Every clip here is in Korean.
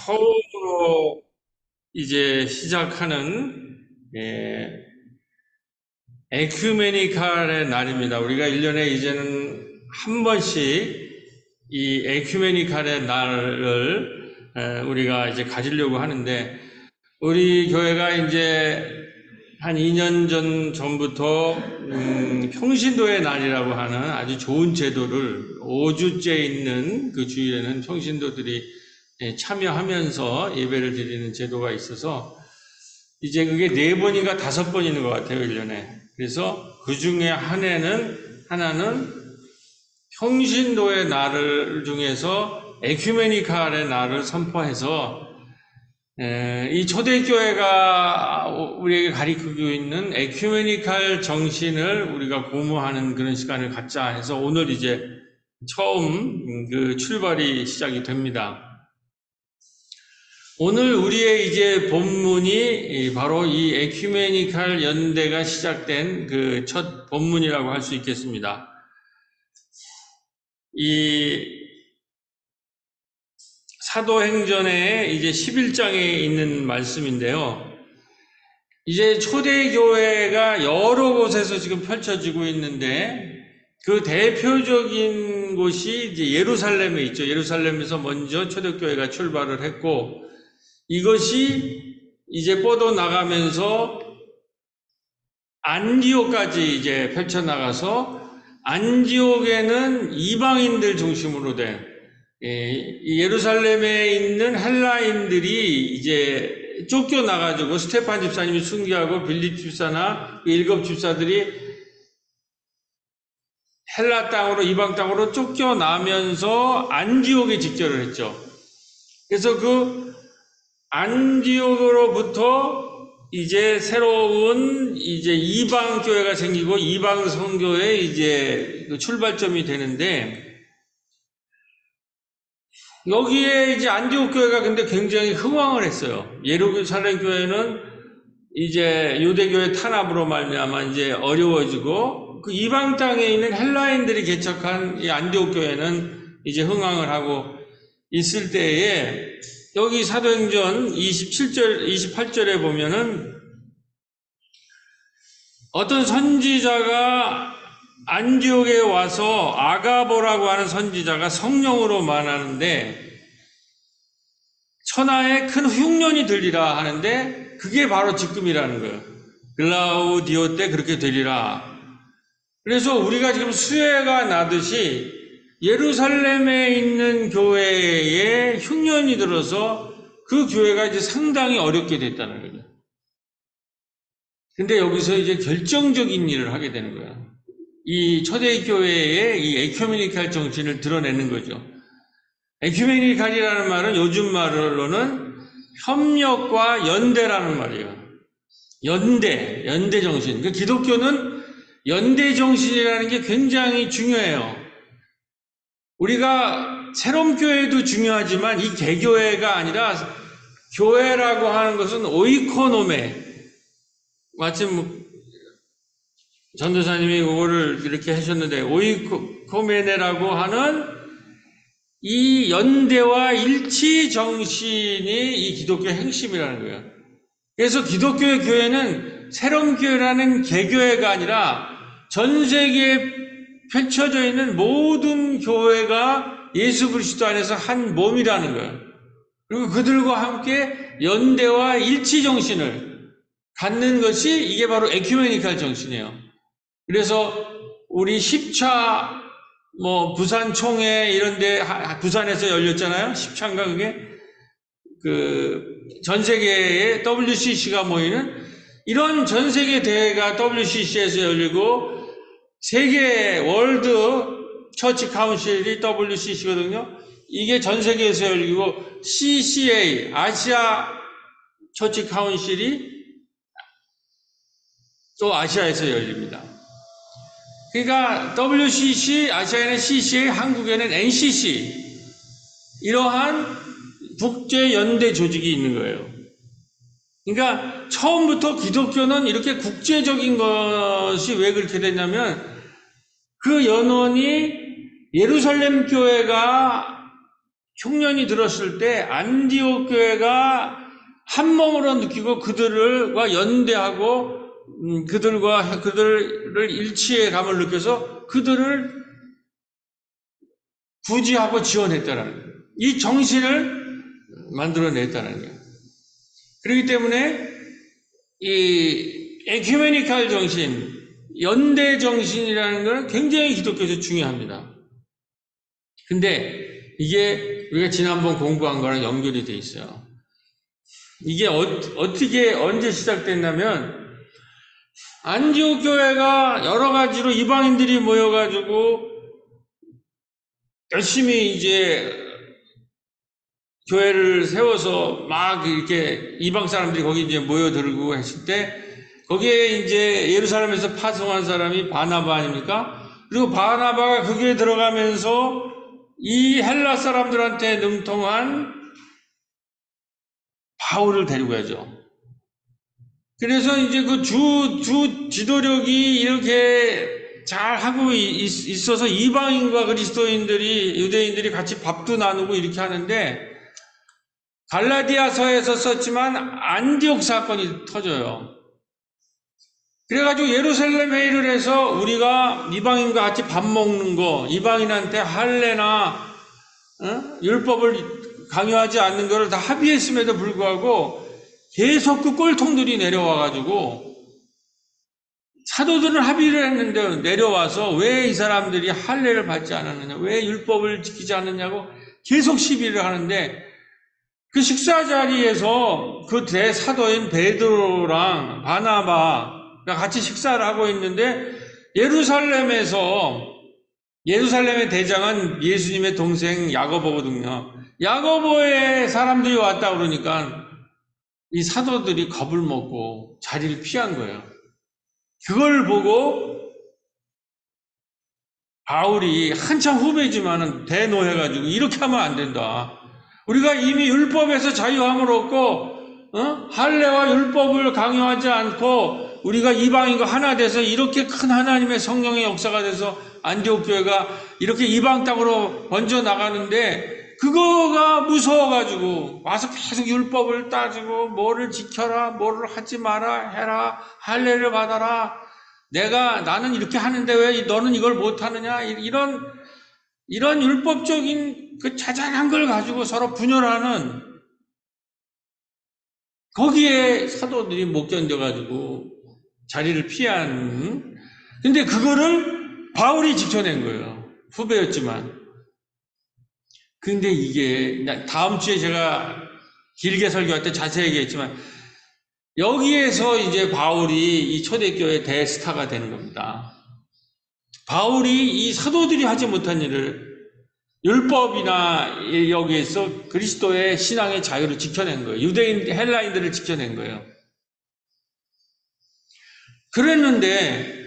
처음으로 이제 시작하는 에큐메니칼의 날입니다. 우리가 1년에 이제는 한 번씩 이 에큐메니칼의 날을 우리가 이제 가지려고 하는데, 우리 교회가 이제 한 2년 전부터 평신도의 날이라고 하는 아주 좋은 제도를 5주째 있는 그 주일에는 평신도들이 참여하면서 예배를 드리는 제도가 있어서 이제 그게 4번인가 5번 있는 것 같아요, 1년에. 그래서 그 중에 하나는 평신도의 날을 중에서 에큐메니칼의 날을 선포해서 이 초대교회가 우리에게 가리키고 있는 에큐메니칼 정신을 우리가 고무하는 그런 시간을 갖자 해서 오늘 이제 처음 그 출발이 시작이 됩니다. 오늘 우리의 이제 본문이 바로 이 에큐메니칼 연대가 시작된 그 첫 본문이라고 할 수 있겠습니다. 이 사도행전의 이제 11장에 있는 말씀인데요. 이제 초대교회가 여러 곳에서 지금 펼쳐지고 있는데, 그 대표적인 곳이 이제 예루살렘에 있죠. 예루살렘에서 먼저 초대교회가 출발을 했고, 이것이 이제 뻗어나가면서 안디옥까지 이제 펼쳐나가서, 안디옥에는 이방인들 중심으로 된 예루살렘에 있는 헬라인들이 이제 쫓겨나가지고 스테판 집사님이 순교하고 빌립 집사나 일곱 집사들이 헬라 땅으로 이방 땅으로 쫓겨나면서 안디옥에 직결을 했죠. 그래서 그 안디옥으로부터 이제 새로운 이제 이방 교회가 생기고 이방 선교의 이제 그 출발점이 되는데, 여기에 이제 안디옥 교회가 근데 굉장히 흥왕을 했어요. 예루살렘 교회는 이제 유대교회 탄압으로 말미암아 이제 어려워지고, 그 이방 땅에 있는 헬라인들이 개척한 이 안디옥 교회는 이제 흥왕을 하고 있을 때에, 여기 사도행전 28절에 보면은 어떤 선지자가 안디옥에 와서 아가보라고 하는 선지자가 성령으로 말하는데, 천하에 큰 흉년이 들리라 하는데, 그게 바로 지금이라는 거예요. 글라우디오 때 그렇게 되리라. 그래서 우리가 지금 수해가 나듯이 예루살렘에 있는 교회에 흉년이 들어서 그 교회가 이제 상당히 어렵게 됐다는 거죠. 근데 여기서 이제 결정적인 일을 하게 되는 거예요. 이 초대교회의 이 에큐메니칼 정신을 드러내는 거죠. 에큐메니칼이라는 말은 요즘 말로는 협력과 연대라는 말이에요. 연대 정신. 그 기독교는 연대 정신이라는 게 굉장히 중요해요. 우리가 새로운 교회도 중요하지만 이 개교회가 아니라, 교회라고 하는 것은 오이코노메. 마침 전도사님이 그거를 이렇게 하셨는데, 오이코메네라고 하는 이 연대와 일치 정신이 이 기독교의 핵심이라는 거예요. 그래서 기독교의 교회는 새로운 교회라는 개교회가 아니라 전 세계에 펼쳐져 있는 모든 교회가 예수 그리스도 안에서 한 몸이라는 거예요. 그리고 그들과 함께 연대와 일치 정신을 갖는 것이 이게 바로 에큐메니칼 정신이에요. 그래서 우리 10차 부산 총회 이런데 부산에서 열렸잖아요. 10차인가 그게? 전 세계의 WCC가 모이는 이런 전 세계 대회가 WCC에서 열리고, 세계 월드 처치 카운실이 WCC거든요. 이게 전 세계에서 열리고, CCA 아시아 처치 카운실이 또 아시아에서 열립니다. 그러니까 WCC, 아시아에는 CCA, 한국에는 NCC, 이러한 국제연대 조직이 있는 거예요. 그러니까 처음부터 기독교는 이렇게 국제적인 것이 왜 그렇게 됐냐면, 그 연원이 예루살렘 교회가 흉년이 들었을 때 안디옥 교회가 한 몸으로 느끼고 그들과 연대하고 그들을 일치의 감을 느껴서 그들을 구제하고 지원했다는 거예요. 이 정신을 만들어냈다는 거예요. 그렇기 때문에 이 에큐메니칼 정신, 연대 정신이라는 것은 굉장히 기독교에서 중요합니다. 근데 이게 우리가 지난번 공부한 거랑 연결이 돼 있어요. 이게 어떻게 언제 시작됐냐면 안디옥 교회가 여러 가지로 이방인들이 모여가지고 열심히 이제 교회를 세워서 막 이렇게 이방 사람들이 거기 이제 모여들고 했을 때 거기에 이제 예루살렘에서 파송한 사람이 바나바 아닙니까? 그리고 바나바가 거기에 들어가면서 이 헬라 사람들한테 능통한 바울을 데리고 가죠. 그래서 이제 그 주 지도력이 이렇게 잘 하고 있어서 이방인과 그리스도인들이, 유대인들이 같이 밥도 나누고 이렇게 하는데 갈라디아서에서 썼지만 안디옥 사건이 터져요. 그래가지고 예루살렘 회의를 해서 우리가 이방인과 같이 밥 먹는 거, 이방인한테 할례나 율법을 강요하지 않는 것을 다 합의했음에도 불구하고 계속 그 꼴통들이 내려와가지고 사도들은 합의를 했는데 내려와서 왜 이 사람들이 할례를 받지 않았느냐, 왜 율법을 지키지 않느냐고 계속 시비를 하는데 그 식사 자리에서 그 대사도인 베드로랑 바나바가 같이 식사를 하고 있는데 예루살렘의 대장은 예수님의 동생 야고보거든요. 야고보의 사람들이 왔다 그러니까 이 사도들이 겁을 먹고 자리를 피한 거예요. 그걸 보고 바울이 한참 후배지만은 대노해가지고 이렇게 하면 안 된다. 우리가 이미 율법에서 자유함을 얻고 할례와 율법을 강요하지 않고 우리가 이방인과 하나 돼서 이렇게 큰 하나님의 성령의 역사가 돼서 안디옥 교회가 이렇게 이방 땅으로 번져 나가는데 그거가 무서워가지고 와서 계속 율법을 따지고 뭐를 지켜라, 뭐를 하지 마라, 해라, 할례를 받아라. 나는 이렇게 하는데 왜 너는 이걸 못하느냐? 이런 율법적인 그 자잘한 걸 가지고 서로 분열하는 거기에 사도들이 못 견뎌가지고 자리를 피한. 근데 그거를 바울이 지켜낸 거예요. 후배였지만. 근데 이게 다음 주에 제가 길게 설교할 때 자세히 얘기했지만 여기에서 이제 바울이 이 초대교회 대스타가 되는 겁니다. 바울이 이 사도들이 하지 못한 일을 율법이나 여기에서 그리스도의 신앙의 자유를 지켜낸 거예요. 유대인, 헬라인들을 지켜낸 거예요. 그랬는데,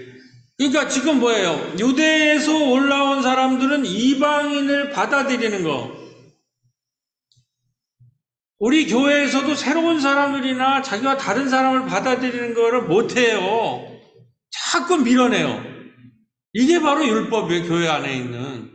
그러니까 지금 뭐예요? 유대에서 올라온 사람들은 이방인을 받아들이는 거. 우리 교회에서도 새로운 사람들이나 자기와 다른 사람을 받아들이는 거를 못해요. 자꾸 밀어내요. 이게 바로 율법이에요, 교회 안에 있는.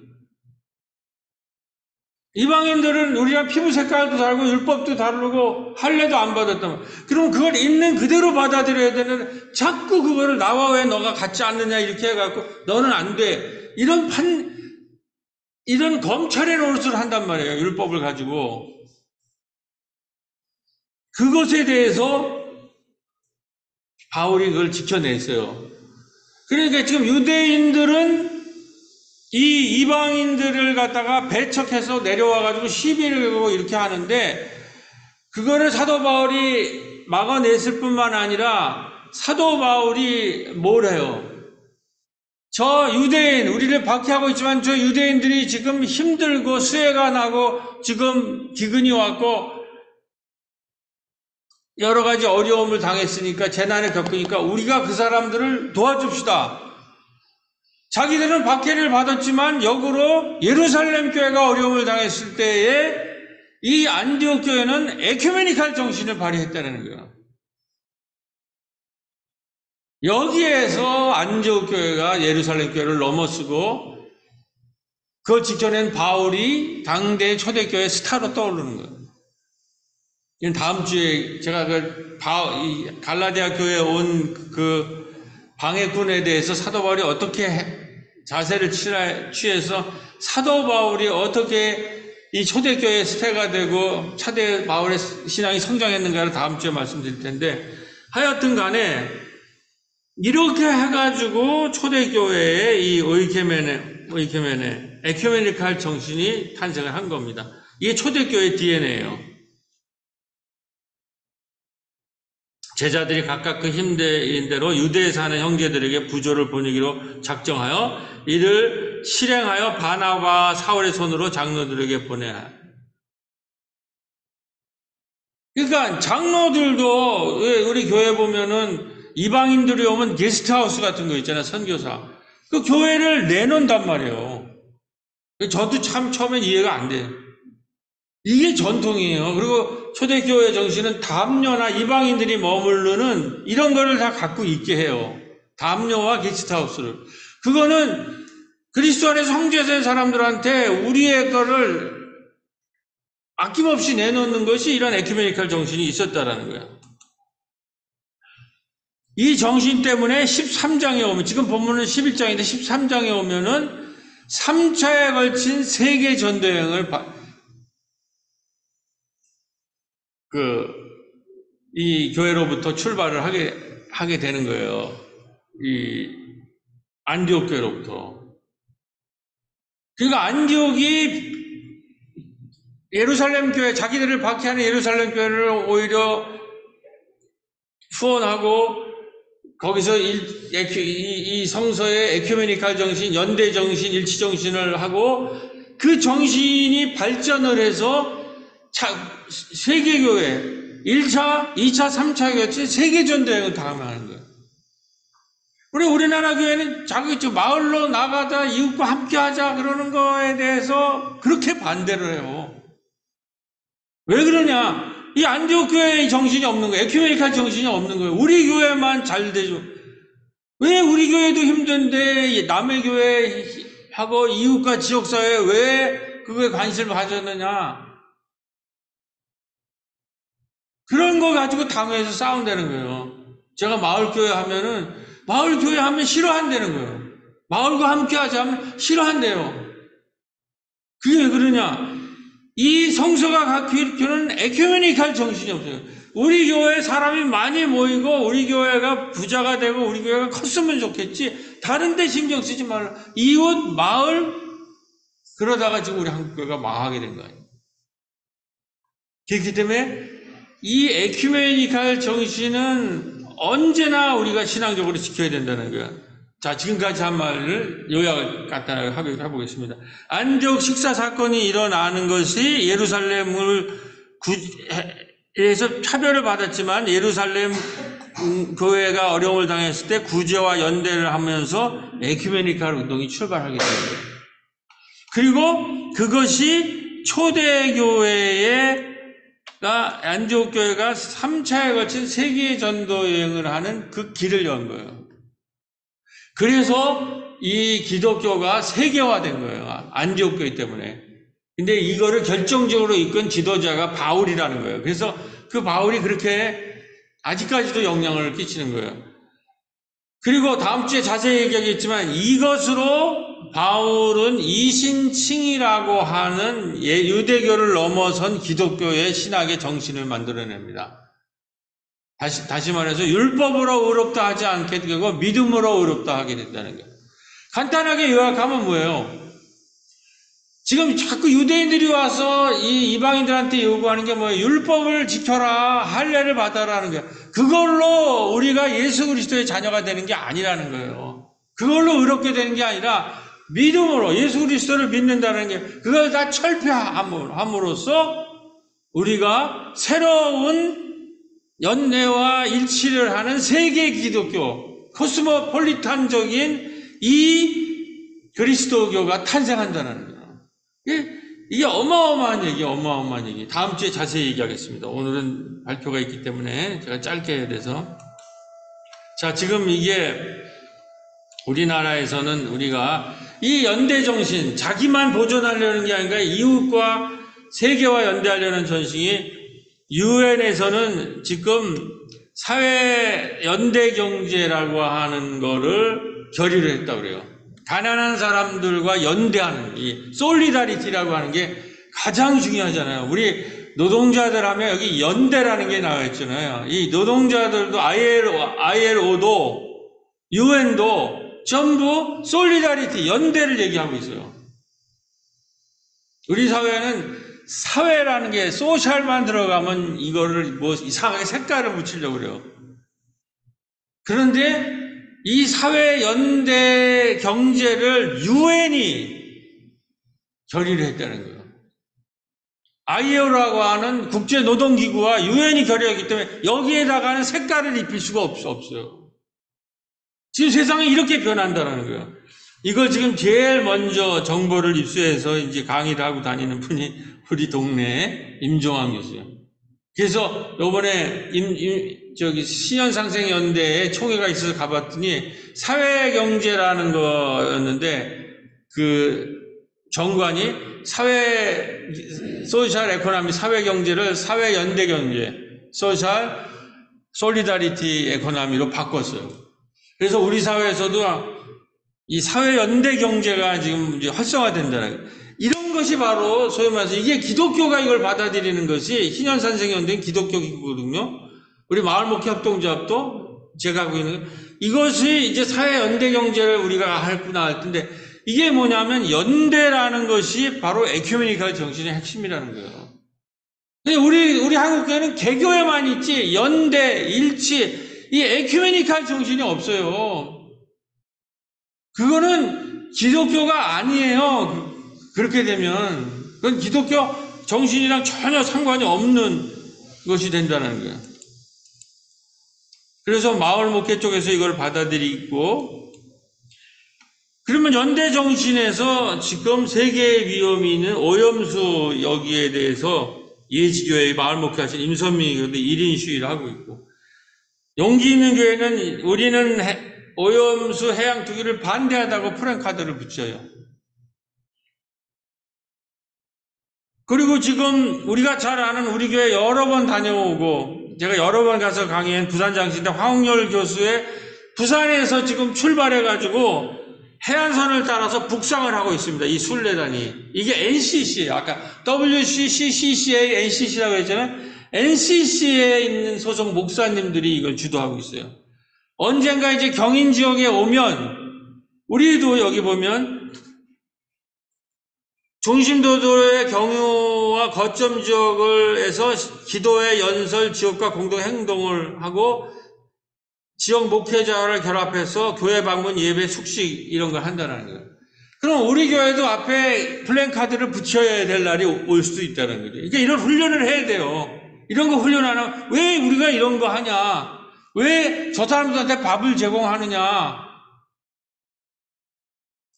이방인들은 우리랑 피부 색깔도 다르고 율법도 다르고 할례도 안 받았다면 그럼 그걸 있는 그대로 받아들여야 되는데 자꾸 그거를 나와 왜 너가 같지 않느냐 이렇게 해갖고 너는 안 돼. 이런 검찰의 노릇을 한단 말이에요. 율법을 가지고. 그것에 대해서 바울이 그걸 지켜냈어요. 그러니까 지금 유대인들은 이 이방인들을 갖다가 배척해서 내려와가지고 시비를 걸고 이렇게 하는데 그거를 사도 바울이 막아냈을 뿐만 아니라 사도 바울이 뭘 해요? 저 유대인, 우리를 박해하고 있지만 저 유대인들이 지금 힘들고 수해가 나고 지금 기근이 왔고 여러 가지 어려움을 당했으니까 재난을 겪으니까 우리가 그 사람들을 도와줍시다. 자기들은 박해를 받았지만 역으로 예루살렘 교회가 어려움을 당했을 때에 이 안디옥 교회는 에큐메니칼 정신을 발휘했다는 거예요. 여기에서 안디옥 교회가 예루살렘 교회를 넘어서고 그걸 지켜낸 바울이 당대 초대교회 스타로 떠오르는 거예요. 이건 다음 주에 제가 이 갈라디아 교회에 온 그 방해꾼에 대해서 사도 바울이 어떻게 자세를 취해서 사도 바울이 어떻게 이 초대교회 스타가 되고 차대 바울의 신앙이 성장했는가를 다음 주에 말씀드릴 텐데, 하여튼 간에 이렇게 해가지고 초대교회의 이 오이케멘의 에큐메니칼 정신이 탄생을 한 겁니다. 이게 초대교회 DNA예요. 제자들이 각각 그 힘대인 대로 유대에 사는 형제들에게 부조를 보내기로 작정하여 이를 실행하여 바나바 사울의 손으로 장로들에게 보내야. 그러니까 장로들도 우리 교회 보면은 이방인들이 오면 게스트하우스 같은 거 있잖아요. 선교사. 그 교회를 내놓는단 말이에요. 저도 참 처음엔 이해가 안 돼요. 이게 전통이에요. 그리고 초대교회 정신은 담요나 이방인들이 머무르는 이런 거를 다 갖고 있게 해요. 담요와 게스트하우스를. 그거는 그리스도 안에서 형제된 사람들한테 우리의 거를 아낌없이 내놓는 것이 이런 에큐메니칼 정신이 있었다라는 거예요. 이 정신 때문에 13장에 오면, 지금 본문은 11장인데 13장에 오면은 3차에 걸친 세계 전도여행을 이 교회로부터 출발을 하게 되는 거예요. 이 안디옥 교회로부터. 그러니까 안디옥이 예루살렘 교회, 자기들을 박해하는 예루살렘 교회를 오히려 후원하고 거기서 이 성서의 에큐메니칼 정신, 연대 정신, 일치 정신을 하고 그 정신이 발전을 해서 세계교회 1차, 2차, 3차 같이 세계전도여행을 다 하는 거예요. 우리나라 교회는 자기 마을로 나가자, 이웃과 함께 하자 그러는 거에 대해서 그렇게 반대를 해요. 왜 그러냐? 이 안디옥 교회의 정신이 없는 거예요. 에큐메니칼 정신이 없는 거예요. 우리 교회만 잘 되죠. 왜 우리 교회도 힘든데 남의 교회하고 이웃과 지역사회에 왜 그거에 관심을 가졌느냐? 그런 거 가지고 당회에서 싸운다는 거예요. 제가 마을교회 하면 싫어한다는 거예요. 마을과 함께 하자 하면 싫어한대요. 그게 왜 그러냐? 이 성서가 갖고 있는 에큐메니칼 정신이 없어요. 우리 교회에 사람이 많이 모이고 우리 교회가 부자가 되고 우리 교회가 컸으면 좋겠지. 다른 데 신경 쓰지 말라. 이웃, 마을, 그러다가 지금 우리 한국교회가 망하게 된 거예요. 그렇기 때문에 이 에큐메니칼 정신은 언제나 우리가 신앙적으로 지켜야 된다는 거예요. 자, 지금까지 한 말을 요약을 간단하게 해보겠습니다. 안디옥 식사 사건이 일어나는 것이 예루살렘을 해서 차별을 받았지만 예루살렘 교회가 어려움을 당했을 때 구제와 연대를 하면서 에큐메니칼 운동이 출발하게 됩니다. 그리고 그것이 초대교회가 안디옥 교회가 3차에 걸친 세계 전도 여행을 하는 그 길을 연 거예요. 그래서 이 기독교가 세계화된 거예요. 안디옥 교회 때문에. 근데 이거를 결정적으로 이끈 지도자가 바울이라는 거예요. 그래서 그 바울이 그렇게 아직까지도 영향을 끼치는 거예요. 그리고 다음 주에 자세히 얘기하겠지만 이것으로 바울은 이신칭이라고 하는 유대교를 넘어선 기독교의 신학의 정신을 만들어냅니다. 다시 말해서 율법으로 의롭다 하지 않게 되고 믿음으로 의롭다 하게 된다는 거예요. 간단하게 요약하면 뭐예요? 지금 자꾸 유대인들이 와서 이 이방인들한테 요구하는 게 뭐예요? 율법을 지켜라, 할례를 받아라는 거예요. 그걸로 우리가 예수 그리스도의 자녀가 되는 게 아니라는 거예요. 그걸로 의롭게 되는 게 아니라 믿음으로 예수 그리스도를 믿는다는 게, 그걸 다 철폐함으로써 우리가 새로운 연대와 일치를 하는 세계 기독교, 코스모폴리탄적인 이 그리스도교가 탄생한다는 거예요. 이게 어마어마한 얘기. 다음 주에 자세히 얘기하겠습니다. 오늘은 발표가 있기 때문에 제가 짧게 해야 돼서. 자, 지금 이게 우리나라에서는 우리가 이 연대 정신, 자기만 보존하려는 게 아니라 이웃과 세계와 연대하려는 정신이 유엔에서는 지금 사회 연대 경제라고 하는 거를 결의를 했다고 그래요. 가난한 사람들과 연대하는 이 솔리다리티라고 하는 게 가장 중요하잖아요. 우리 노동자들 하면 여기 연대라는 게 나와 있잖아요. 이 노동자들도 ILO도 유엔도 전부 솔리다리티, 연대를 얘기하고 있어요. 우리 사회는 사회라는 게 소셜만 들어가면 이거를 뭐 이상하게 색깔을 붙이려고 그래요. 그런데 이 사회 연대 경제를 유엔이 결의를 했다는 거예요. ILO라고 하는 국제노동기구와 유엔이 결의하기 때문에 여기에다가는 색깔을 입힐 수가 없어요. 지금 세상이 이렇게 변한다는 거예요. 이걸 지금 제일 먼저 정보를 입수해서 이제 강의를 하고 다니는 분이 우리 동네 임종환 교수예요. 그래서 요번에 신현상생연대에 총회가 있어서 가봤더니 사회경제라는 거였는데 그 정관이 소셜 에코노미 사회경제를 사회연대경제, 소셜 솔리다리티 에코노미로 바꿨어요. 그래서 우리 사회에서도 이 사회연대 경제가 지금 이제 활성화된다는 거예요. 이런 것이 바로 소위 말해서 이게 기독교가 이걸 받아들이는 것이 신현산생연대는 기독교 기구거든요. 우리 마을목회협동조합도 제가 하고 있는 이것이 이제 사회연대 경제를 우리가 할구나 할 텐데 이게 뭐냐면 연대라는 것이 바로 에큐메니컬 정신의 핵심이라는 거예요. 근데 우리 한국교회는 개교에만 있지 연대, 일치, 이 에큐메니컬 정신이 없어요. 그거는 기독교가 아니에요. 그렇게 되면 그건 기독교 정신이랑 전혀 상관이 없는 것이 된다는 거예요. 그래서 마을 목회 쪽에서 이걸 받아들이고 그러면 연대 정신에서 지금 세계의 위험이 있는 오염수 여기에 대해서 예지교회의 마을 목회하신 임선미 교수도 1인 시위를 하고 있고 용기 있는 교회는 우리는 오염수 해양 투기를 반대하다고 프랜카드를 붙여요. 그리고 지금 우리가 잘 아는 우리 교회 여러 번 다녀오고 제가 여러 번 가서 강의한 부산장신대 황홍열 교수의 부산에서 지금 출발해가지고 해안선을 따라서 북상을 하고 있습니다. 이 순례단이. 이게 NCC예요. 아까 WCC, CCA, NCC라고 했잖아요. NCC에 있는 소속 목사님들이 이걸 주도하고 있어요. 언젠가 이제 경인 지역에 오면 우리도 여기 보면 중심도도의 경유와 거점 지역에서 기도회, 연설, 지역과 공동 행동을 하고 지역 목회자를 결합해서 교회 방문, 예배, 숙식 이런 걸 한다는 거예요. 그럼 우리 교회도 앞에 플랜카드를 붙여야 될 날이 올 수도 있다는 거죠. 그러니까 이런 훈련을 해야 돼요. 이런 거 훈련 안 하면 왜 우리가 이런 거 하냐? 왜 저 사람들한테 밥을 제공하느냐?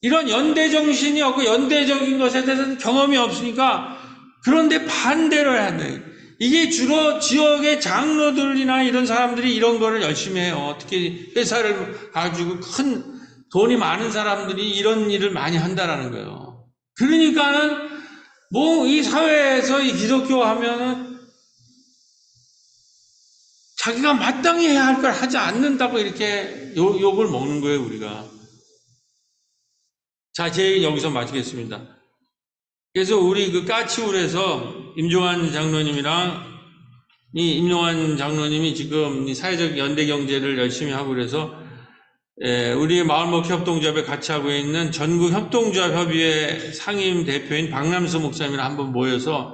이런 연대 정신이 없고 연대적인 것에 대해서는 경험이 없으니까 그런데 반대로 해야 한다. 이게 주로 지역의 장로들이나 이런 사람들이 이런 거를 열심히 해요. 특히 회사를 가지고 큰 돈이 많은 사람들이 이런 일을 많이 한다라는 거예요. 그러니까는 뭐 이 사회에서 이 기독교 하면은 자기가 마땅히 해야 할 걸 하지 않는다고 이렇게 욕을 먹는 거예요, 우리가. 자, 제 얘기 여기서 마치겠습니다. 그래서 우리 그 까치울에서 임종환 장로님이 지금 사회적 연대 경제를 열심히 하고 그래서 우리 마을목회협동조합에 같이 하고 있는 전국협동조합협의회 상임 대표인 박남수 목사님이랑 한번 모여서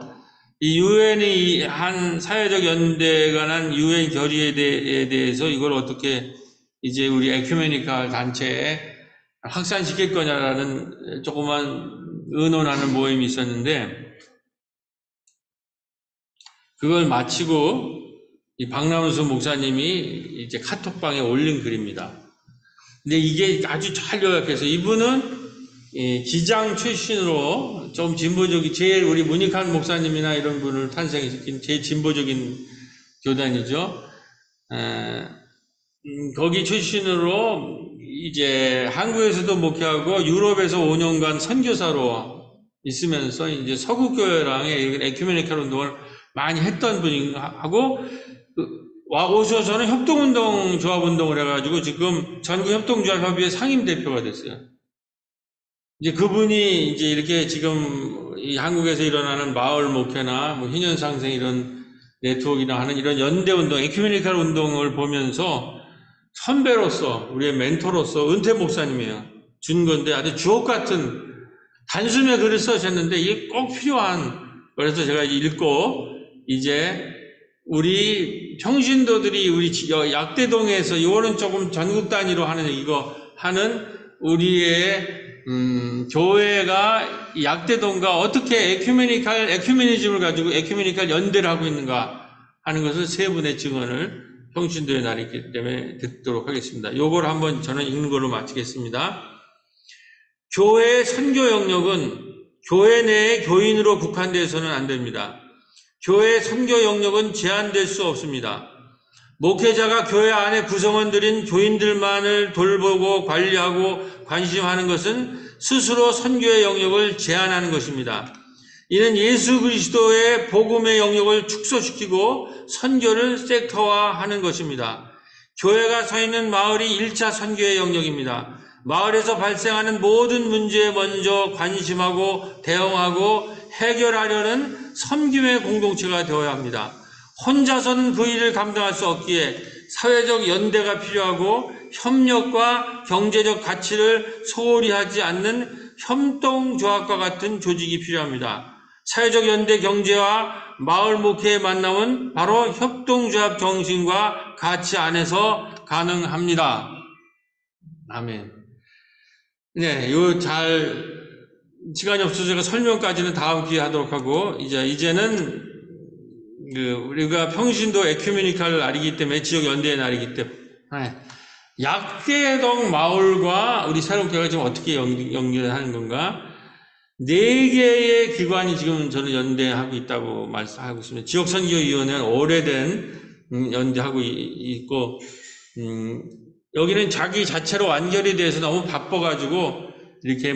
이 유엔이 한 사회적 연대에 관한 유엔 결의에 대해서 이걸 어떻게 이제 우리 에큐메니컬 단체에 확산시킬 거냐라는 조그만 의논하는 모임이 있었는데 그걸 마치고 이 박남수 목사님이 이제 카톡방에 올린 글입니다. 근데 이게 아주 잘 요약해서 이분은 기장 출신으로 좀 진보적인 제일 우리 문익환 목사님이나 이런 분을 탄생시킨 제일 진보적인 교단이죠. 거기 출신으로 이제 한국에서도 목회하고 유럽에서 5년간 선교사로 있으면서 이제 서구교회랑의 에큐메니컬 운동을 많이 했던 분하고 오셔서는 협동운동, 조합운동을 해가지고 지금 전국협동조합협의회 상임대표가 됐어요. 이제 그분이 이제 이렇게 지금 이 한국에서 일어나는 마을 목회나 뭐 희년상생 이런 네트워크나 하는 이런 연대운동, 에큐메니컬 운동을 보면서 선배로서, 우리의 멘토로서 은퇴 목사님이에요. 준 건데 아주 주옥 같은 단숨에 글을 써셨는데 이게 꼭 필요한, 그래서 제가 읽고 이제 우리 평신도들이 우리 약대동에서 이거는 조금 전국 단위로 하는 이거 하는 우리의 교회가 약대동과 어떻게 에큐메니즘을 가지고 에큐메니컬 연대를 하고 있는가 하는 것을 세 분의 증언을 평신도의 날이 있기 때문에 듣도록 하겠습니다. 요걸 한번 저는 읽는 걸로 마치겠습니다. 교회의 선교 영역은 교회 내의 교인으로 국한되어서는 안 됩니다. 교회의 선교 영역은 제한될 수 없습니다. 목회자가 교회 안에 구성원들인 교인들만을 돌보고 관리하고 관심하는 것은 스스로 선교의 영역을 제한하는 것입니다. 이는 예수 그리스도의 복음의 영역을 축소시키고 선교를 섹터화하는 것입니다. 교회가 서 있는 마을이 1차 선교의 영역입니다. 마을에서 발생하는 모든 문제에 먼저 관심하고 대응하고 해결하려는 섬김의 공동체가 되어야 합니다. 혼자서는 그 일을 감당할 수 없기에 사회적 연대가 필요하고 협력과 경제적 가치를 소홀히 하지 않는 협동조합과 같은 조직이 필요합니다. 사회적 연대 경제와 마을 목회의 만남은 바로 협동조합 정신과 가치 안에서 가능합니다. 아멘. 네, 시간이 없어서 제가 설명까지는 다음 기회에 하도록 하고, 이제는 우리가 평신도 에큐메니컬 날이기 때문에, 지역 연대의 날이기 때문에, 약대동 마을과 우리 새롭게가 지금 어떻게 연결하는 건가? 4개의 기관이 지금 저는 연대하고 있다고 말씀하고 있습니다. 지역선교위원회는 오래된 연대하고 있고, 여기는 자기 자체로 완결이 돼서 너무 바빠가지고, 이렇게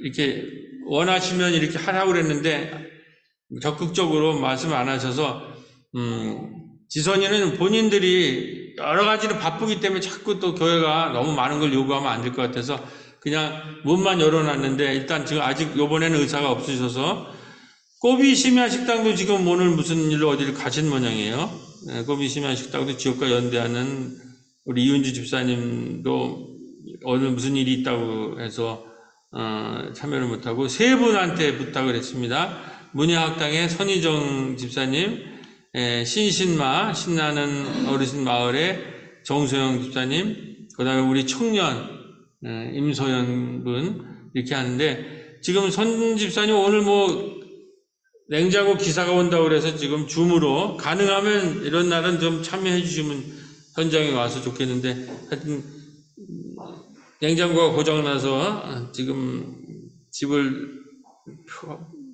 이렇게 원하시면 이렇게 하라고 그랬는데, 적극적으로 말씀을 안 하셔서, 지선이는 본인들이 여러 가지로 바쁘기 때문에 자꾸 또 교회가 너무 많은 걸 요구하면 안 될 것 같아서, 그냥 문만 열어놨는데, 일단 지금 아직 요번에는 의사가 없으셔서, 꼬비 심야 식당도 지금 오늘 무슨 일로 어디를 가신 모양이에요. 꼬비 심야 식당도 지역과 연대하는 우리 이은주 집사님도 오늘 무슨 일이 있다고 해서 참여를 못하고 세 분한테 부탁을 했습니다. 문예학당의 선희정 집사님, 신나는 어르신 마을의 정소영 집사님, 그 다음에 우리 청년 임소연 분 이렇게 하는데, 지금 선 집사님 오늘 냉장고 기사가 온다고 그래서 지금 줌으로 가능하면 이런 날은 좀 참여해 주시면 현장에 와서 좋겠는데, 하여튼 냉장고가 고장나서 지금 집을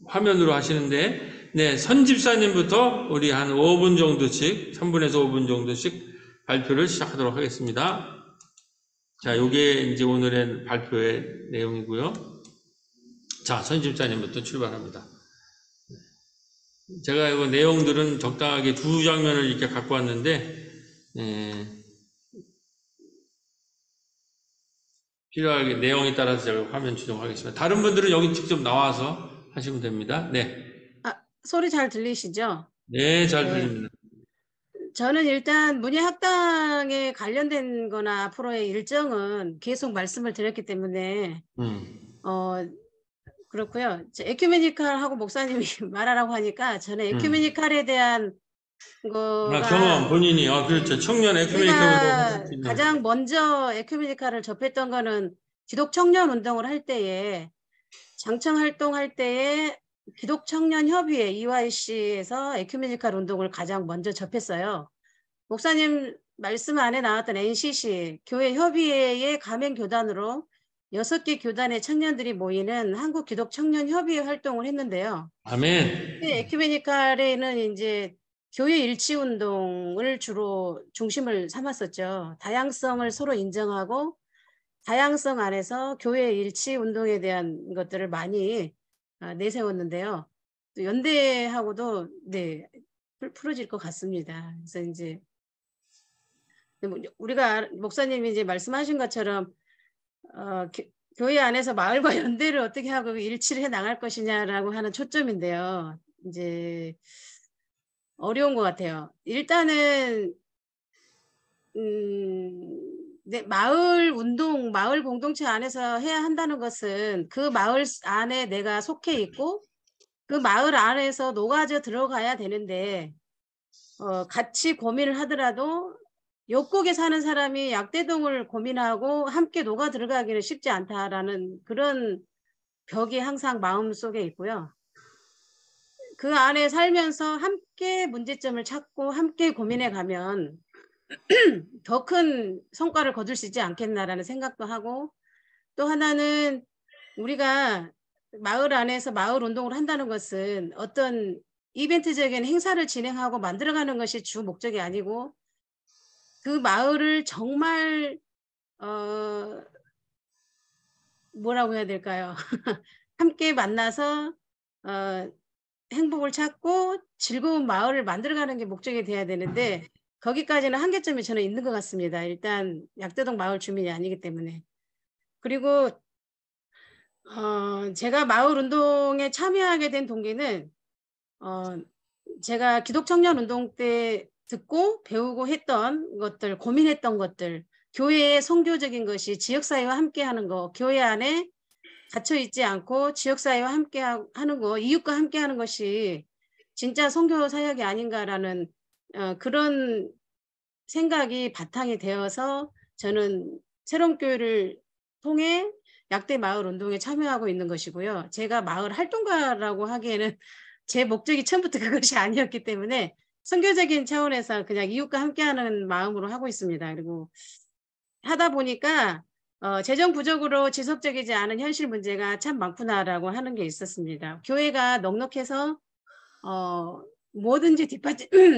화면으로 하시는데, 네, 선 집사님부터 우리 한 5분 정도씩, 3분에서 5분 정도씩 발표를 시작하도록 하겠습니다. 자, 요게 이제 오늘의 발표의 내용이고요. 자, 선 집사님부터 출발합니다. 제가 이거 내용들은 적당하게 2장면을 이렇게 갖고 왔는데, 필요하게 내용에 따라서 제가 화면 조정하겠습니다. 다른 분들은 여기 직접 나와서 하시면 됩니다. 네. 소리 잘 들리시죠? 네, 잘 들립니다. 저는 일단 문예학당에 관련된 거나 앞으로의 일정은 계속 말씀을 드렸기 때문에, 그렇고요. 에큐메니컬하고 목사님이 말하라고 하니까 저는 에큐메니컬에 대한 거가 경험 본인이 그렇죠. 청년 에큐메니컬 가장 먼저 에큐메니컬을 접했던 거는 기독 청년 운동을 할 때에, 장청 활동할 때에 기독 청년 협의회 EYC에서 에큐메니컬 운동을 가장 먼저 접했어요. 목사님 말씀 안에 나왔던 NCC 교회 협의회의 가맹 교단으로 6개 교단의 청년들이 모이는 한국 기독 청년 협의회 활동을 했는데요. 아멘. 에큐메니컬에는 이제 교회 일치 운동을 주로 중심을 삼았었죠. 다양성을 서로 인정하고 다양성 안에서 교회 일치 운동에 대한 것들을 많이 내세웠는데요. 또 연대하고도 네, 풀어질 것 같습니다. 그래서 이제 우리가 목사님이 이제 말씀하신 것처럼 교회 안에서 마을과 연대를 어떻게 하고 일치를 해 나갈 것이냐라고 하는 초점인데요. 이제 어려운 것 같아요. 일단은 네, 마을 운동, 마을 공동체 안에서 해야 한다는 것은 그 마을 안에 내가 속해 있고 그 마을 안에서 녹아져 들어가야 되는데 같이 고민을 하더라도 옆국에 사는 사람이 약대동을 고민하고 함께 녹아 들어가기는 쉽지 않다라는 그런 벽이 항상 마음속에 있고요. 그 안에 살면서 함께 문제점을 찾고 함께 고민해 가면 더 큰 성과를 거둘 수 있지 않겠나라는 생각도 하고, 또 하나는 우리가 마을 안에서 마을 운동을 한다는 것은 어떤 이벤트적인 행사를 진행하고 만들어가는 것이 주 목적이 아니고 그 마을을 정말 어 뭐라고 해야 될까요? 함께 만나서 어 행복을 찾고 즐거운 마을을 만들어가는 게 목적이 돼야 되는데 거기까지는 한계점이 저는 있는 것 같습니다. 일단 약대동 마을 주민이 아니기 때문에. 그리고 제가 마을 운동에 참여하게 된 동기는 어 제가 기독청년 운동 때 듣고 배우고 했던 것들, 고민했던 것들, 교회의 선교적인 것이 지역사회와 함께하는 거, 교회 안에 갇혀 있지 않고 지역사회와 함께 하는 거, 이웃과 함께하는 것이 진짜 선교 사역이 아닌가라는 그런 생각이 바탕이 되어서 저는 새로운 교회를 통해 약대 마을 운동에 참여하고 있는 것이고요. 제가 마을 활동가라고 하기에는 제 목적이 처음부터 그것이 아니었기 때문에 선교적인 차원에서 그냥 이웃과 함께하는 마음으로 하고 있습니다. 그리고 하다 보니까 재정 부족으로 지속적이지 않은 현실 문제가 참 많구나라고 하는 게 있었습니다. 교회가 넉넉해서 뭐든지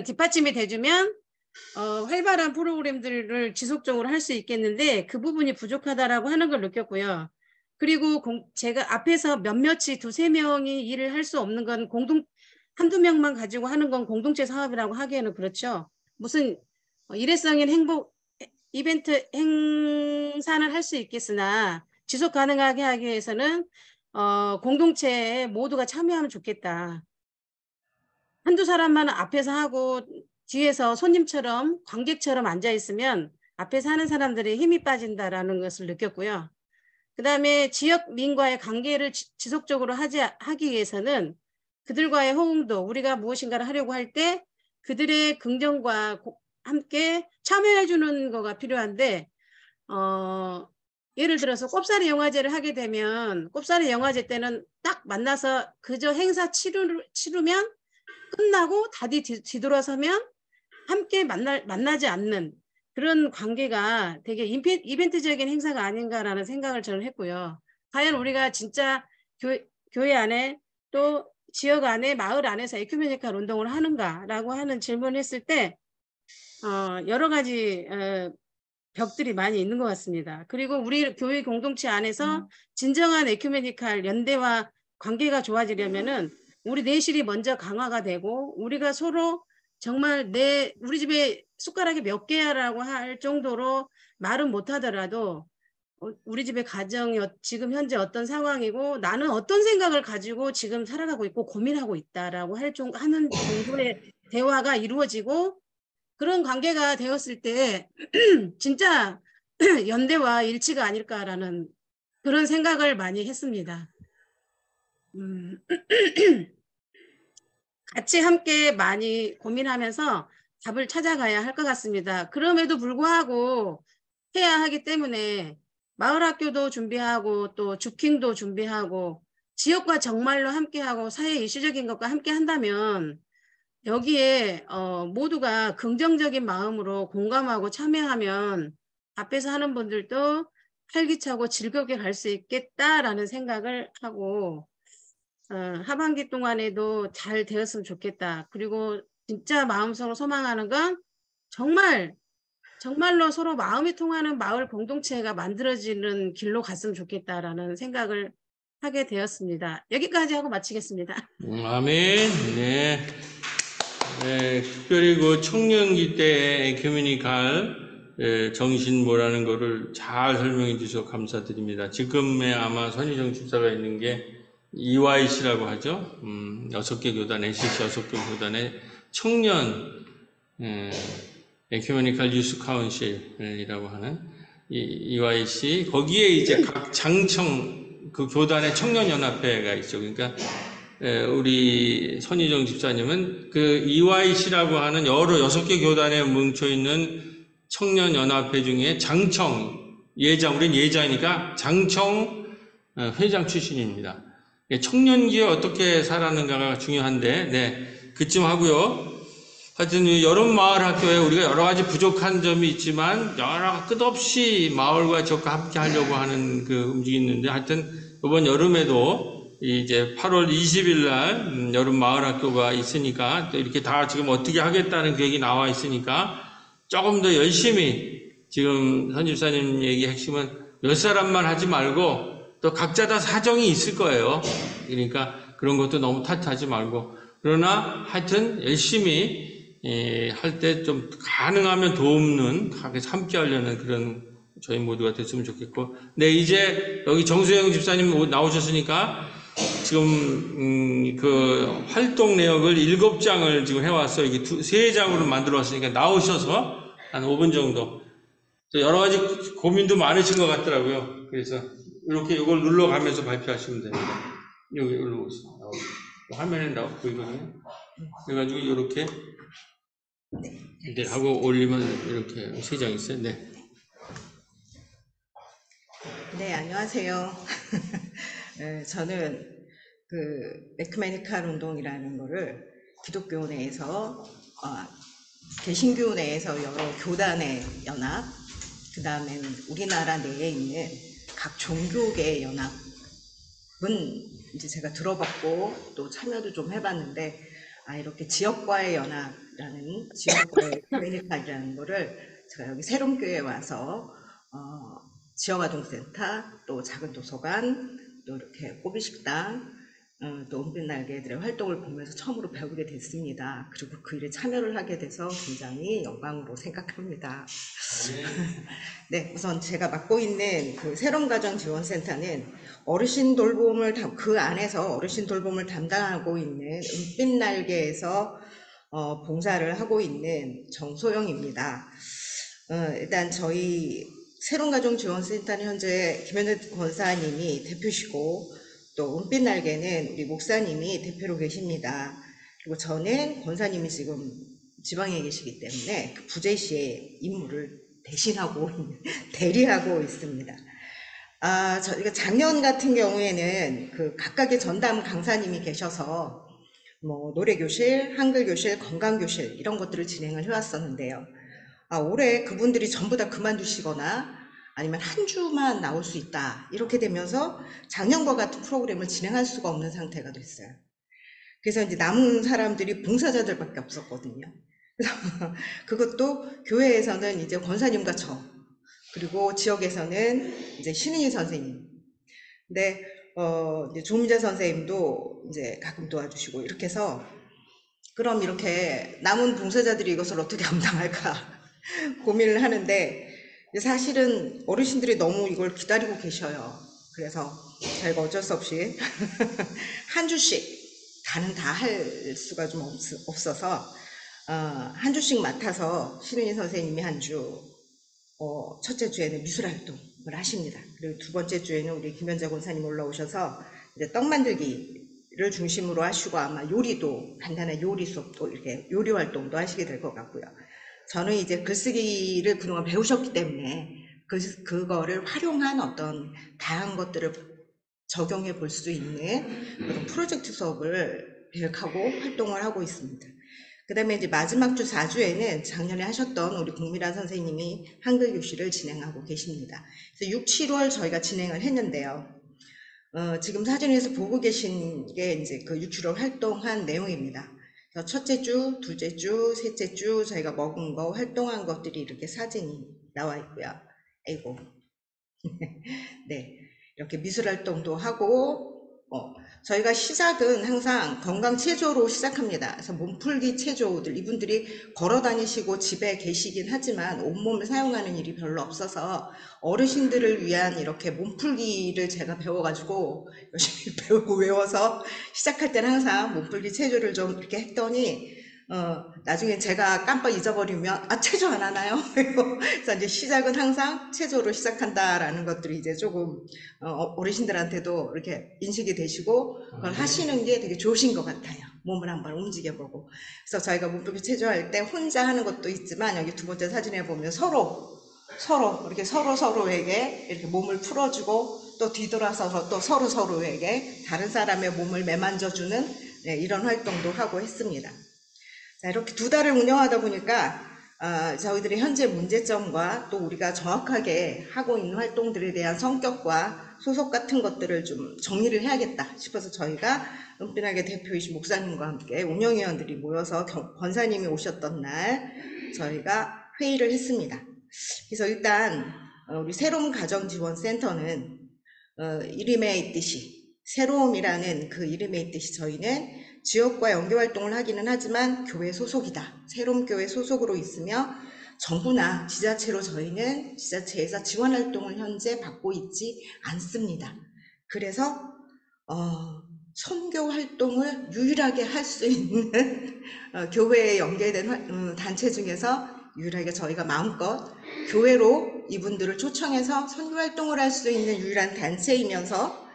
뒷받침이 돼 주면 활발한 프로그램들을 지속적으로 할 수 있겠는데 그 부분이 부족하다라고 하는 걸 느꼈고요. 그리고 제가 앞에서 몇몇이 두세 명이 일을 할 수 없는 건 한두 명만 가지고 하는 건 공동체 사업이라고 하기에는 그렇죠. 무슨 일회성인 이벤트 행사는 할 수 있겠으나 지속 가능하게 하기 위해서는 공동체에 모두가 참여하면 좋겠다. 한두 사람만 앞에서 하고 뒤에서 손님처럼 관객처럼 앉아 있으면 앞에서 하는 사람들이 힘이 빠진다라는 것을 느꼈고요. 그다음에 지역민과의 관계를 지속적으로 하기 위해서는 그들과의 호응도, 우리가 무엇인가를 하려고 할 때 그들의 긍정과 함께 참여해 주는 거가 필요한데 예를 들어서 꼽사리 영화제를 하게 되면 꼽사리 영화제 때는 딱 만나서 그저 행사 치르면 끝나고 다시 뒤돌아서면 함께 만나지 않는 그런 관계가 되게 이벤트적인 행사가 아닌가라는 생각을 저는 했고요. 과연 우리가 진짜 교회 안에 또 지역 안에 마을 안에서 에큐메니컬 운동을 하는가라고 하는 질문을 했을 때 여러 가지 벽들이 많이 있는 것 같습니다. 그리고 우리 교회 공동체 안에서 진정한 에큐메니컬 연대와 관계가 좋아지려면은 우리 내실이 먼저 강화가 되고 우리가 서로 정말 우리 집에 숟가락이 몇 개야라고 할 정도로 말은 못하더라도 우리 집의 가정이 지금 현재 어떤 상황이고 나는 어떤 생각을 가지고 지금 살아가고 있고 고민하고 있다라고 하는 정도의 대화가 이루어지고 그런 관계가 되었을 때 진짜 연대와 일치가 아닐까라는 그런 생각을 많이 했습니다. 같이 함께 많이 고민하면서 답을 찾아가야 할 것 같습니다. 그럼에도 불구하고 해야 하기 때문에 마을학교도 준비하고 또 주킹도 준비하고 지역과 정말로 함께하고 사회 이슈적인 것과 함께 한다면 여기에 모두가 긍정적인 마음으로 공감하고 참여하면 앞에서 하는 분들도 활기차고 즐겁게 갈 수 있겠다라는 생각을 하고 하반기 동안에도 잘 되었으면 좋겠다. 그리고 진짜 마음속으로 소망하는 건 정말로 서로 마음이 통하는 마을 공동체가 만들어지는 길로 갔으면 좋겠다라는 생각을 하게 되었습니다. 여기까지 하고 마치겠습니다. 아멘. 네. 네, 특별히 그 청년기 때 에큐메니칼 정신 뭐라는 거를 잘 설명해 주셔서 감사드립니다. 지금의 아마 선희정 집사가 있는 게 EYC라고 하죠. 6개 교단, NCC 6개 교단의 청년 에큐메니칼 유스 카운실이라고 하는 EYC, 거기에 이제 각 장청 그 교단의 청년연합회가 있죠. 그러니까 우리 선희정 집사님은 그 EYC라고 하는 여러 6개 교단에 뭉쳐있는 청년연합회 중에 장청, 우린 예자니까 장청 회장 출신입니다. 청년기에 어떻게 살았는가가 중요한데, 네, 그쯤 하고요. 하여튼 여름마을학교에 우리가 여러 가지 부족한 점이 있지만 여러 끝없이 마을과 지역과 함께 하려고 하는 그 움직임이 있는데, 하여튼 이번 여름에도 이제 8월 20일 날 여름 마을학교가 있으니까 또 이렇게 다 지금 어떻게 하겠다는 계획이 나와 있으니까 조금 더 열심히, 지금 선집사님 얘기 핵심은 몇 사람만 하지 말고 또 각자 다 사정이 있을 거예요. 그러니까 그런 것도 너무 탓하지 말고, 그러나 하여튼 열심히 할 때 좀 가능하면 도움는 함께 하려는 그런 저희 모두가 됐으면 좋겠고, 네, 이제 여기 정수영 집사님 나오셨으니까 지금 그 활동 내역을 7장을 지금 해왔어요. 이게 3장으로 만들어 왔으니까 나오셔서 한 5분 정도, 여러 가지 고민도 많으신 것 같더라고요. 그래서 이렇게 이걸 눌러가면서 발표하시면 됩니다. 여기 올라오세요. 화면에 보이거든요. 그래가지고 이렇게 이제 하고 올리면 이렇게 3장 있어요. 네. 네, 안녕하세요. 저는 그 에큐메니칼 운동이라는 거를 기독교 내에서 개신교 내에서 여러 교단의 연합, 그 다음에 우리나라 내에 있는 각 종교계의 연합은 이제 제가 들어봤고 또 참여도 좀 해봤는데, 이렇게 지역과의 연합이라는, 지역과의 에큐메니칼이라는 거를 제가 여기 새롬교회에 와서 지역아동센터, 또 작은 도서관, 또 이렇게 꼬비식당, 또 은빛날개들의 활동을 보면서 처음으로 배우게 됐습니다. 그리고 그 일에 참여를 하게 돼서 굉장히 영광으로 생각합니다. 네, 우선 제가 맡고 있는 그 새롬가정지원센터는 어르신 돌봄을, 그 안에서 어르신 돌봄을 담당하고 있는 은빛날개에서 봉사를 하고 있는 정소영입니다. 일단 저희 새롬가정지원센터는 현재 김현재 권사님이 대표시고, 또 은빛날개는 우리 목사님이 대표로 계십니다. 그리고 저는 권사님이 지금 지방에 계시기 때문에 그 부재시의 임무를 대신하고 대리하고 있습니다. 저희가 작년 같은 경우에는 그 각각의 전담 강사님이 계셔서 뭐 노래교실, 한글교실, 건강교실 이런 것들을 진행을 해왔었는데요. 올해 그분들이 전부 다 그만두시거나 아니면 한 주만 나올 수 있다, 이렇게 되면서 작년과 같은 프로그램을 진행할 수가 없는 상태가 됐어요. 그래서 이제 남은 사람들이 봉사자들밖에 없었거든요. 그래서 그것도 교회에서는 이제 권사님과 저, 그리고 지역에서는 이제 신은희 선생님, 근데 이제 조민자 선생님도 이제 가끔 도와주시고, 이렇게 해서 그럼 이렇게 남은 봉사자들이 이것을 어떻게 감당할까 고민을 하는데, 사실은 어르신들이 너무 이걸 기다리고 계셔요. 그래서 저희가 어쩔 수 없이 한 주씩, 다는 다 할 수가 좀 없어서 한 주씩 맡아서 신은희 선생님이 한 주, 첫째 주에는 미술활동을 하십니다. 그리고 두 번째 주에는 우리 김현자 권사님 올라오셔서 이제 떡 만들기를 중심으로 하시고, 아마 요리도, 간단한 요리 수업도, 이렇게 요리 활동도 하시게 될 것 같고요. 저는 이제 글쓰기를 그동안 배우셨기 때문에 그거를 활용한 어떤 다양한 것들을 적용해 볼 수 있는 그런 프로젝트 수업을 계획하고 활동을 하고 있습니다. 그 다음에 이제 마지막 주 4주에는 작년에 하셨던 우리 국미란 선생님이 한글 교실을 진행하고 계십니다. 그래서 6, 7월 저희가 진행을 했는데요. 지금 사진에서 보고 계신 게 이제 그 6, 7월 활동한 내용입니다. 그래서 첫째 주, 둘째 주, 셋째 주 저희가 먹은 거, 활동한 것들이 이렇게 사진이 나와 있고요. 아이고. 네. 이렇게 미술 활동도 하고, 저희가 시작은 항상 건강 체조로 시작합니다. 그래서 몸풀기 체조들, 이분들이 걸어 다니시고 집에 계시긴 하지만 온몸을 사용하는 일이 별로 없어서 어르신들을 위한 이렇게 몸풀기를 제가 배워가지고 열심히 배우고 외워서 시작할 때는 항상 몸풀기 체조를 좀 이렇게 했더니 나중에 제가 깜빡 잊어버리면 체조 안 하나요? 그래서 이제 시작은 항상 체조로 시작한다라는 것들이 이제 조금 어르신들한테도 이렇게 인식이 되시고 그걸 하시는 게 되게 좋으신 것 같아요. 몸을 한번 움직여보고. 그래서 저희가 몸풀기 체조할 때 혼자 하는 것도 있지만 여기 두 번째 사진에 보면 서로 이렇게 서로에게 이렇게 몸을 풀어주고 또 뒤돌아서서 또 서로에게 다른 사람의 몸을 매만져주는 이런 활동도 하고 했습니다. 자, 이렇게 2달을 운영하다 보니까 저희들의 현재 문제점과 또 우리가 정확하게 하고 있는 활동들에 대한 성격과 소속 같은 것들을 좀 정리를 해야겠다 싶어서 저희가 은빛날개 대표이신 목사님과 함께 운영위원들이 모여서 권사님이 오셨던 날 저희가 회의를 했습니다. 그래서 일단 우리 새로운 가정지원센터는 이름에 있듯이 새로움이라는 그 이름에 있듯이 저희는 지역과 연계활동을 하기는 하지만 교회 소속이다. 새로운 교회 소속으로 있으며 정부나 지자체로 저희는 지자체에서 지원활동을 현재 받고 있지 않습니다. 그래서 선교활동을 유일하게 할 수 있는 교회에 연계된 단체 중에서 유일하게 저희가 마음껏 교회로 이분들을 초청해서 선교활동을 할 수 있는 유일한 단체이면서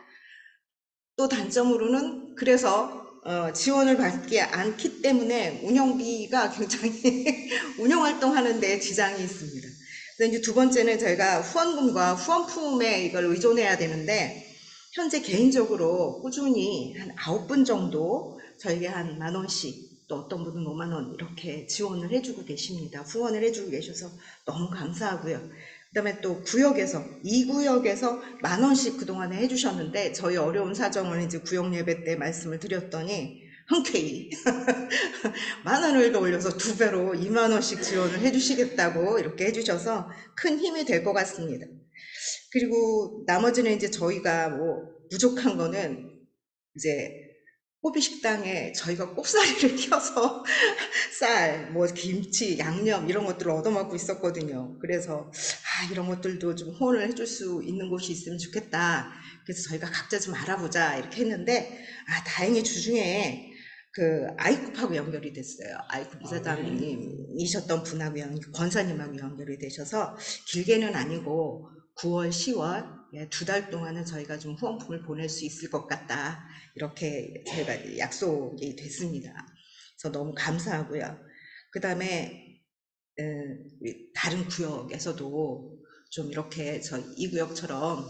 또 단점으로는 그래서 지원을 받지 않기 때문에 운영비가 굉장히 운영활동 하는데 지장이 있습니다. 그래서 이제 두 번째는 저희가 후원금과 후원품에 이걸 의존해야 되는데 현재 개인적으로 꾸준히 한 9분 정도 저에게 한 10,000원씩 또 어떤 분은 50,000원 이렇게 지원을 해주고 계십니다. 후원을 해주고 계셔서 너무 감사하고요. 그 다음에 또 구역에서 2구역에서 10,000원씩 그동안에 해주셨는데 저희 어려운 사정을 이제 구역 예배 때 말씀을 드렸더니 흔쾌히 10,000원을 더 올려서 2배로 20,000원씩 지원을 해주시겠다고 이렇게 해주셔서 큰 힘이 될 것 같습니다. 그리고 나머지는 이제 저희가 뭐 부족한 거는 이제 호비식당에 저희가 꼽사리를 켜서 쌀, 뭐 김치, 양념 이런 것들을 얻어먹고 있었거든요. 그래서 이런 것들도 좀 후원을 해줄 수 있는 곳이 있으면 좋겠다. 그래서 저희가 각자 좀 알아보자 이렇게 했는데 다행히 주중에 그 아이쿱하고 연결이 됐어요. 아이쿱 이사장님이셨던 분하고 권사님하고 연결이 되셔서 길게는 아니고 9월, 10월 2달 동안은 저희가 좀 후원품을 보낼 수 있을 것 같다. 이렇게 저희가 약속이 됐습니다. 그래서 너무 감사하고요. 그 다음에 다른 구역에서도 좀 이렇게 저희 이 구역처럼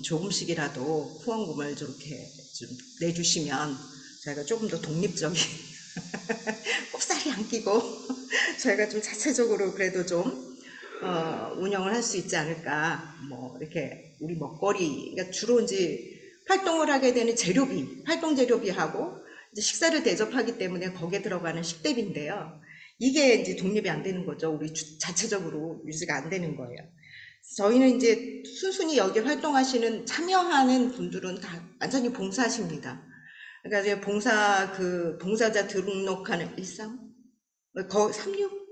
조금씩이라도 후원금을 저렇게 좀 내주시면 저희가 조금 더 독립적인 꼽사리 안 끼고 저희가 좀 자체적으로 그래도 좀 운영을 할 수 있지 않을까. 뭐 이렇게 우리 먹거리, 그러니까 주로 이제 활동을 하게 되는 재료비, 활동 재료비하고 이제 식사를 대접하기 때문에 거기에 들어가는 식대비인데요. 이게 이제 독립이 안 되는 거죠. 우리 자체적으로 유지가 안 되는 거예요. 저희는 이제 순순히 여기 활동하시는 참여하는 분들은 다 완전히 봉사십니다. 그러니까 이제 봉사자 등록하는 36?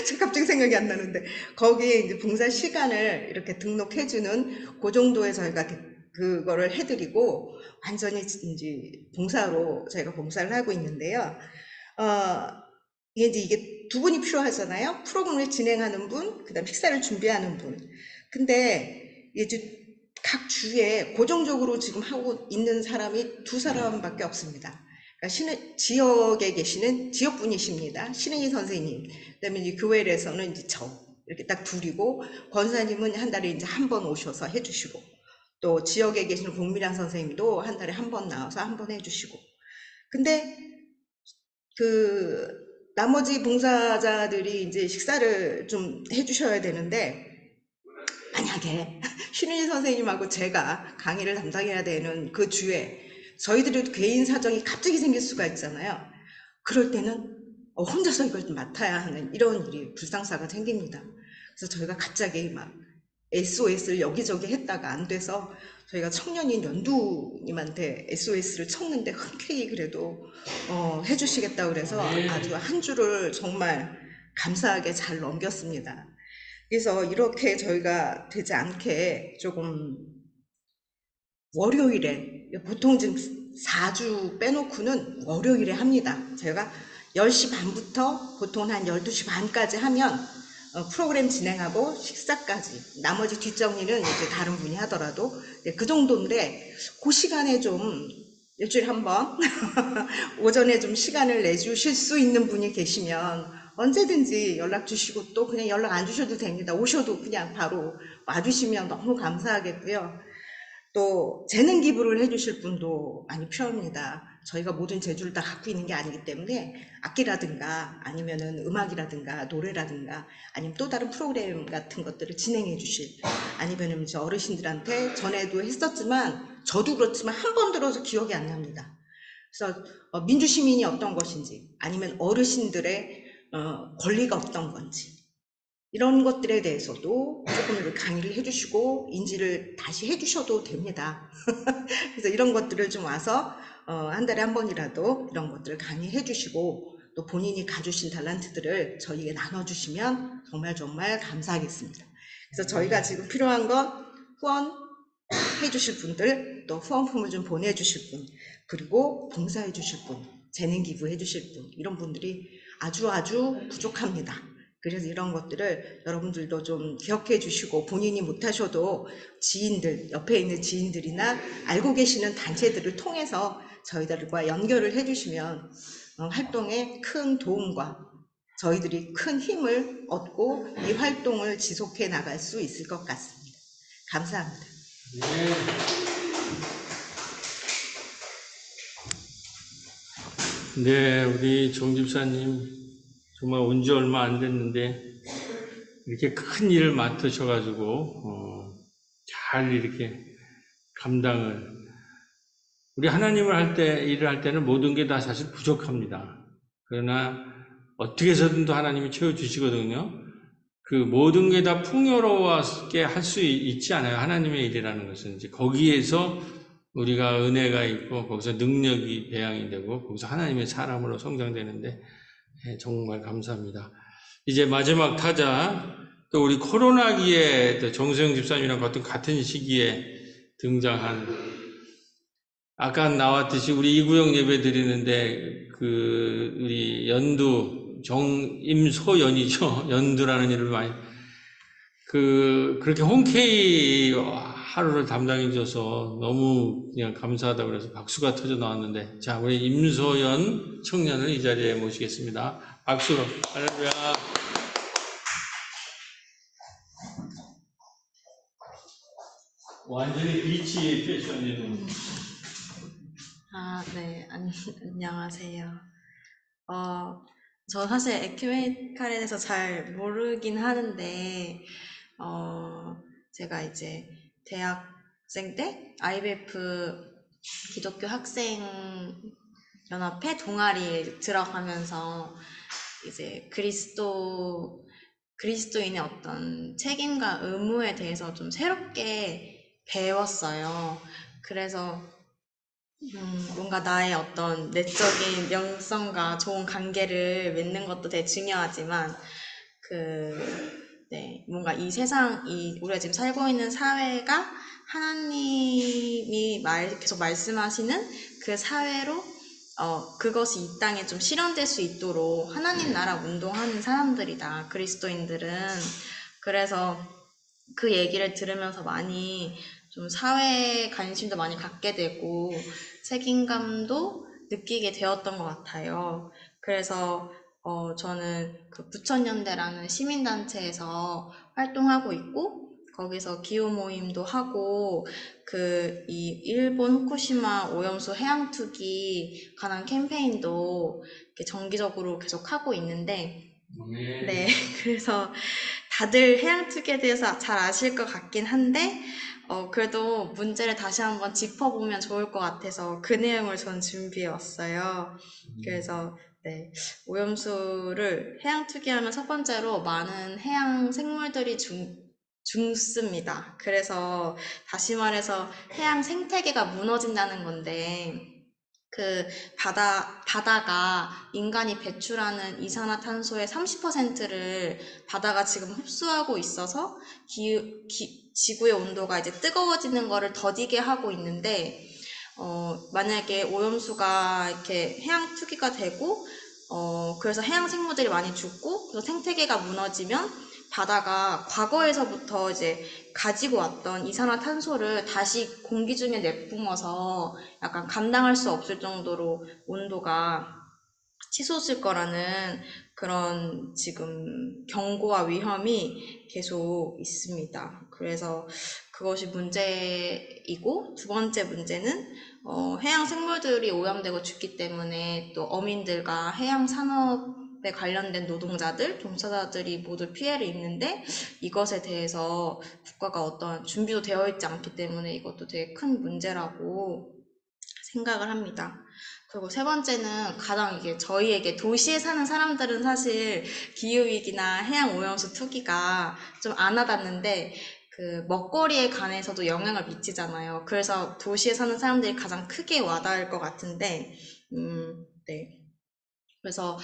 제가 갑자기 생각이 안 나는데 거기에 이제 봉사 시간을 이렇게 등록해주는 그 정도에 저희가 그거를 해드리고 완전히 이제 봉사로 저희가 봉사를 하고 있는데요. 이게 두 분이 필요하잖아요. 프로그램을 진행하는 분, 그다음 식사를 준비하는 분. 근데 이제 각 주에 고정적으로 지금 하고 있는 사람이 2사람밖에 없습니다. 그러니까 지역에 계시는 지역분이십니다. 신은희 선생님, 그다음에 이제 교회에서는 이제 이렇게 딱 둘이고 권사님은 한 달에 이제 한 번 오셔서 해주시고 또 지역에 계시는 공미란 선생님도 한 달에 한 번 나와서 한 번 해주시고. 근데 나머지 봉사자들이 이제 식사를 좀 해주셔야 되는데 만약에 신은희 선생님하고 제가 강의를 담당해야 되는 그 주에 저희들이 개인 사정이 갑자기 생길 수가 있잖아요. 그럴 때는 혼자서 이걸 맡아야 하는 이런 일이 불상사가 생깁니다. 그래서 저희가 갑자기 막 SOS를 여기저기 했다가 안 돼서 저희가 청년인 연두님한테 SOS를 쳤는데 흔쾌히 그래도 해주시겠다고 그래서 아주 한 주를 정말 감사하게 잘 넘겼습니다. 그래서 이렇게 저희가 되지 않게 조금 월요일에 보통 지금 4주 빼놓고는 월요일에 합니다. 저희가 10시 반부터 보통 한 12시 반까지 하면 프로그램 진행하고 식사까지 나머지 뒷정리는 이제 다른 분이 하더라도 그 정도인데 그 시간에 좀 일주일에 한 번 오전에 좀 시간을 내주실 수 있는 분이 계시면 언제든지 연락 주시고 또 그냥 연락 안 주셔도 됩니다. 오셔도 그냥 바로 와주시면 너무 감사하겠고요. 또 재능 기부를 해주실 분도 많이 필요합니다. 저희가 모든 재주를 다 갖고 있는 게 아니기 때문에 악기라든가 아니면은 음악이라든가 노래라든가 아니면 또 다른 프로그램 같은 것들을 진행해 주실 아니면은 이제 어르신들한테 전에도 했었지만 저도 그렇지만 한 번 들어서 기억이 안 납니다. 그래서 민주시민이 어떤 것인지 아니면 어르신들의 권리가 어떤 건지 이런 것들에 대해서도 조금 강의를 해주시고 인지를 다시 해주셔도 됩니다. 그래서 이런 것들을 좀 와서 한 달에 한 번이라도 이런 것들을 강의해 주시고 또 본인이 가주신 탤런트들을 저희에게 나눠주시면 정말 정말 감사하겠습니다. 그래서 저희가 지금 필요한 건 후원해 주실 분들, 또 후원품을 좀 보내주실 분, 그리고 봉사해 주실 분, 재능 기부해 주실 분, 이런 분들이 아주 부족합니다. 그래서 이런 것들을 여러분들도 좀 기억해 주시고 본인이 못하셔도 지인들, 옆에 있는 지인들이나 알고 계시는 단체들을 통해서 저희들과 연결을 해 주시면 활동에 큰 도움과 저희들이 큰 힘을 얻고 이 활동을 지속해 나갈 수 있을 것 같습니다. 감사합니다. 네, 우리 정 집사님 정말 온 지 얼마 안 됐는데 이렇게 큰 일을 맡으셔가지고 잘 이렇게 감당을 우리 하나님을 할 때 일을 할 때는 모든 게 다 사실 부족합니다. 그러나 어떻게 해서든 또 하나님이 채워주시거든요. 그 모든 게 다 풍요롭게 할 수 있지 않아요. 하나님의 일이라는 것은 이제 거기에서 우리가 은혜가 있고 거기서 능력이 배양이 되고 거기서 하나님의 사람으로 성장되는데 정말 감사합니다. 이제 마지막 타자 또 우리 코로나기에 또 정세영 집사님이랑 같은 시기에 등장한 아까 나왔듯이 우리 이구역 예배 드리는데 그 우리 연두 임소연이죠. 연두라는 이름을 많이 그렇게 홍케이 하루를 담당해 줘서 너무 그냥 감사하다고 그래서 박수가 터져 나왔는데 자 우리 임소연 청년을 이 자리에 모시겠습니다. 박수로 할렐루야. 완전히 비치 패션이에요. 네, 안녕하세요. 저 사실 에큐메니칼에 대해서 잘 모르긴 하는데, 제가 이제 대학생 때 IBF 기독교 학생 연합회 동아리에 들어가면서 이제 그리스도인의 어떤 책임과 의무에 대해서 좀 새롭게 배웠어요. 그래서 뭔가 나의 어떤 내적인 영성과 좋은 관계를 맺는 것도 되게 중요하지만, 뭔가 이 우리가 지금 살고 있는 사회가 하나님이 계속 말씀하시는 그 사회로, 그것이 이 땅에 좀 실현될 수 있도록 하나님 나라 운동하는 사람들이다, 그리스도인들은. 그래서 그 얘기를 들으면서 많이 좀 사회에 관심도 많이 갖게 되고 책임감도 느끼게 되었던 것 같아요. 그래서 저는 그 부천연대라는 시민단체에서 활동하고 있고 거기서 기후 모임도 하고 이 일본 후쿠시마 오염수 해양 투기 관한 캠페인도 이렇게 정기적으로 계속 하고 있는데 네, 그래서 다들 해양 투기에 대해서 잘 아실 것 같긴 한데 그래도 문제를 다시 한번 짚어보면 좋을 것 같아서 그 내용을 전 준비해 왔어요. 그래서 네, 오염수를 해양 투기하면 첫 번째로 많은 해양 생물들이 죽습니다. 그래서 다시 말해서 해양 생태계가 무너진다는 건데, 그 바다가 인간이 배출하는 이산화탄소의 30%를 바다가 지금 흡수하고 있어서 지구의 온도가 이제 뜨거워지는 거를 더디게 하고 있는데, 만약에 오염수가 이렇게 해양 투기가 되고, 그래서 해양 생물들이 많이 죽고, 그래서 생태계가 무너지면 바다가 과거에서부터 이제 가지고 왔던 이산화탄소를 다시 공기 중에 내뿜어서 약간 감당할 수 없을 정도로 온도가 치솟을 거라는 그런 지금 경고와 위험이 계속 있습니다. 그래서 그것이 문제이고, 두 번째 문제는 해양 생물들이 오염되고 죽기 때문에 또 어민들과 해양 산업에 관련된 노동자들, 종사자들이 모두 피해를 입는데, 이것에 대해서 국가가 어떤 준비도 되어 있지 않기 때문에 이것도 되게 큰 문제라고 생각을 합니다. 그리고 세 번째는 가장 이게 저희에게 도시에 사는 사람들은 사실 기후위기나 해양 오염수 투기가 좀 안 와닿는데, 그 먹거리에 관해서도 영향을 미치잖아요. 그래서 도시에 사는 사람들이 가장 크게 와닿을 것 같은데, 네. 그래서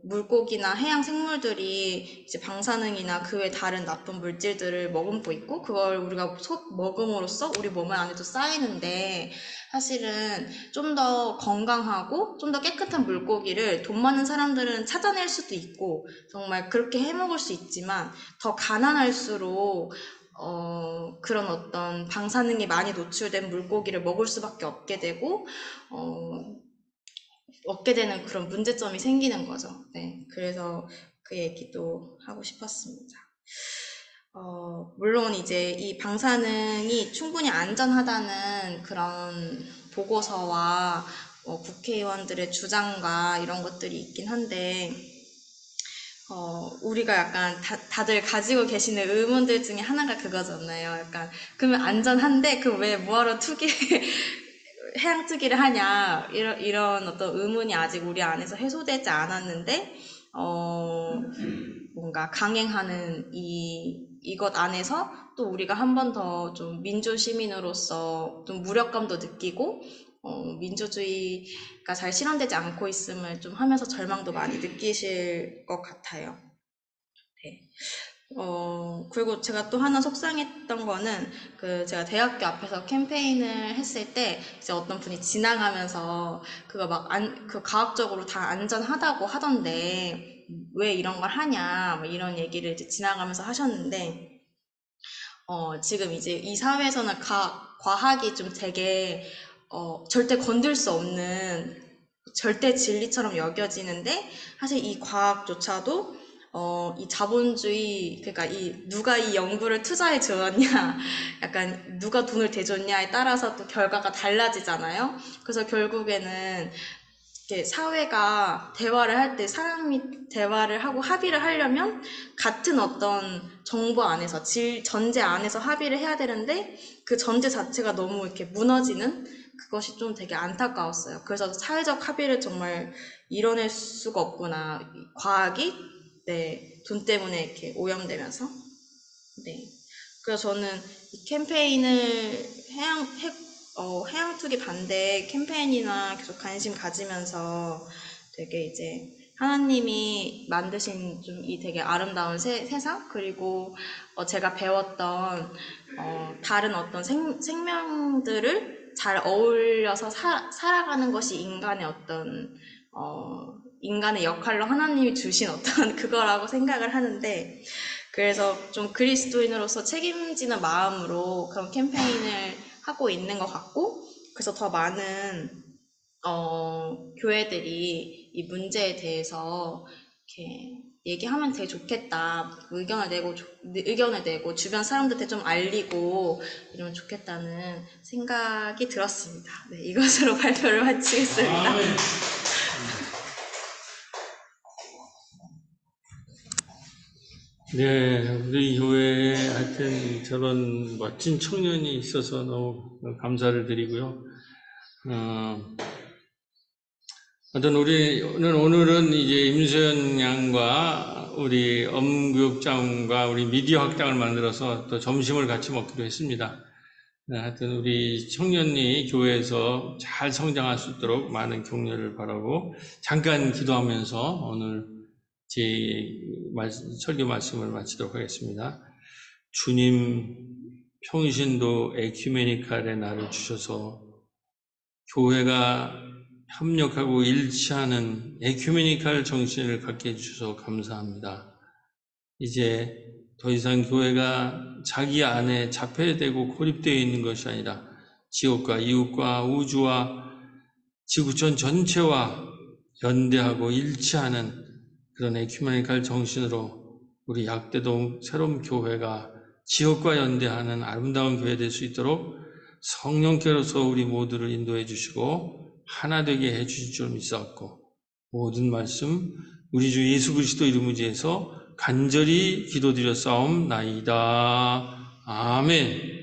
물고기나 해양 생물들이 이제 방사능이나 그 외 다른 나쁜 물질들을 머금고 있고, 그걸 우리가 먹음으로써 우리 몸 안에도 쌓이는데, 사실은 좀 더 건강하고 좀 더 깨끗한 물고기를 돈 많은 사람들은 찾아낼 수도 있고 정말 그렇게 해먹을 수 있지만, 더 가난할수록 그런 어떤 방사능이 많이 노출된 물고기를 먹을 수밖에 없게 되고, 얻게 되는 그런 문제점이 생기는 거죠. 네, 그래서 그 얘기도 하고 싶었습니다. 물론 이제 이 방사능이 충분히 안전하다는 그런 보고서와 국회의원들의 주장과 이런 것들이 있긴 한데, 우리가 약간 다들 가지고 계시는 의문들 중에 하나가 그거잖아요. 약간, 그러면 안전한데, 그럼 왜 뭐하러 해양 투기를 하냐, 이런 어떤 의문이 아직 우리 안에서 해소되지 않았는데, 뭔가 강행하는 이것 안에서 또 우리가 한 번 더 좀 민주 시민으로서 좀 무력감도 느끼고, 민주주의가 잘 실현되지 않고 있음을 좀 하면서 절망도 많이 느끼실 것 같아요. 네. 그리고 제가 또 하나 속상했던 거는, 제가 대학교 앞에서 캠페인을 했을 때, 이제 어떤 분이 지나가면서, 그거 과학적으로 다 안전하다고 하던데, 왜 이런 걸 하냐, 뭐 이런 얘기를 이제 지나가면서 하셨는데, 지금 이제 이 사회에서는 과학이 좀 되게, 절대 건들 수 없는, 절대 진리처럼 여겨지는데, 사실 이 과학조차도 이 자본주의, 그러니까 누가 이 연구를 투자해 줬냐, 약간 누가 돈을 대줬냐에 따라서 또 결과가 달라지잖아요. 그래서 결국에는 이렇게 사회가 대화를 할 때, 사람이 대화를 하고 합의를 하려면 같은 어떤 정보 안에서, 전제 안에서 합의를 해야 되는데, 그 전제 자체가 너무 이렇게 무너지는 그것이 좀 되게 안타까웠어요. 그래서 사회적 합의를 정말 이뤄낼 수가 없구나. 과학이 돈 때문에 이렇게 오염되면서. 네. 그래서 저는 이 캠페인을 해양 투기 반대 캠페인이나 계속 관심 가지면서 되게 이제 하나님이 만드신 좀 이 되게 아름다운 세상, 그리고 제가 배웠던 다른 어떤 생명들을 잘 어울려서 살아가는 것이 인간의 어떤 인간의 역할로 하나님이 주신 어떤 그거라고 생각을 하는데, 그래서 좀 그리스도인으로서 책임지는 마음으로 그런 캠페인을 하고 있는 것 같고, 그래서 더 많은 교회들이 이 문제에 대해서 이렇게 얘기하면 되게 좋겠다, 의견을 내고 주변 사람들한테 좀 알리고 이러면 좋겠다는 생각이 들었습니다. 네, 이것으로 발표를 마치겠습니다. 네, 우리 교회에 하여튼 저런 멋진 청년이 있어서 너무 감사를 드리고요. 하여튼 우리는 오늘은 이제 임소연 양과 우리 엄교육장과 우리 미디어 학당을 만들어서 또 점심을 같이 먹기로 했습니다. 하여튼 우리 청년이 교회에서 잘 성장할 수 있도록 많은 격려를 바라고 잠깐 기도하면서 오늘 제 설교 말씀을 마치도록 하겠습니다. 주님, 평신도 에큐메니칼의 날을 주셔서 교회가 협력하고 일치하는 에큐메니칼 정신을 갖게 해주셔서 감사합니다. 이제 더 이상 교회가 자기 안에 자폐되고 고립되어 있는 것이 아니라 지옥과 이웃과 우주와 지구촌 전체와 연대하고 일치하는 그런 에큐메니칼 정신으로 우리 약대동 새로운 교회가 지역과 연대하는 아름다운 교회 될 수 있도록 성령께로서 우리 모두를 인도해 주시고 하나 되게 해 주실 줄 믿사옵고 모든 말씀 우리 주 예수 그리스도 이름을 지어서 간절히 기도드렸사옵나이다. 아멘.